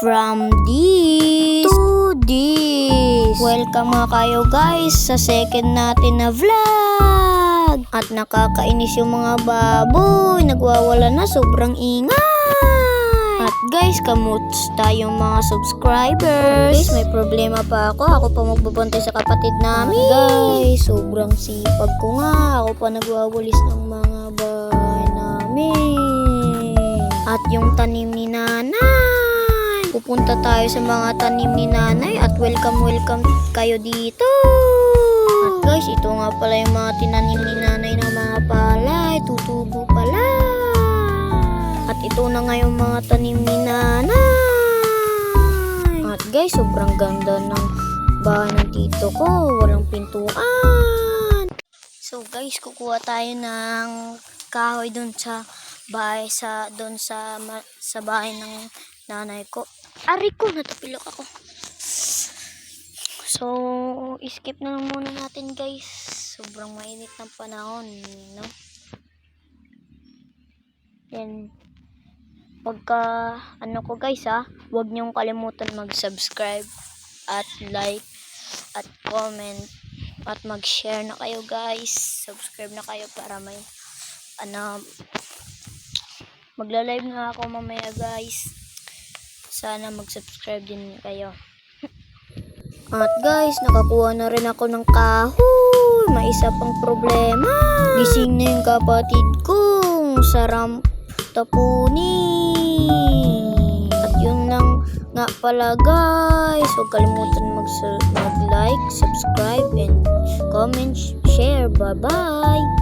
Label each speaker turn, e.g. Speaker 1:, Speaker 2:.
Speaker 1: from this to this. Welcome mga kayo guys sa second natin na vlog. At nakakainis yung mga baboy, nagwawala na, sobrang ingay. At guys, kamusta yung mga subscribers? Guys, may problema pa ako pa magbabantay sa kapatid namin. Guys, sobrang sipag ko nga, ako pa nagwawalis ng mga bahay namin. At yung tanim ni nanay, pupunta tayo sa mga tanim ni nanay at welcome kayo dito. At guys, ito nga pala yung mga tinanim ni nanay ng mga palay, tutubo pala. At ito na nga yung mga tanim ni nanay. At guys, sobrang ganda ng bahay ng tito ko, walang pintuan. So guys, kukuha tayo ng kahoy dun sa bahay sa bahay ng nanay ko. Ari ko, natapilok ako. So, skip na lang muna natin guys. Sobrang mainit ng panahon, no? Yan. Pagka, ko guys huwag niyong kalimutan mag-subscribe at like at comment at mag-share na kayo guys. Subscribe na kayo para may magla-live nga ako mamaya guys. Sana mag-subscribe din kayo. At guys, nakakuha na rin ako ng kahoy. May isa pang problema. Gising na yung kapatid kong sarap tapunin. At yun lang nga pala guys. Huwag kalimutan mag-like, subscribe, and comment, share. Bye-bye!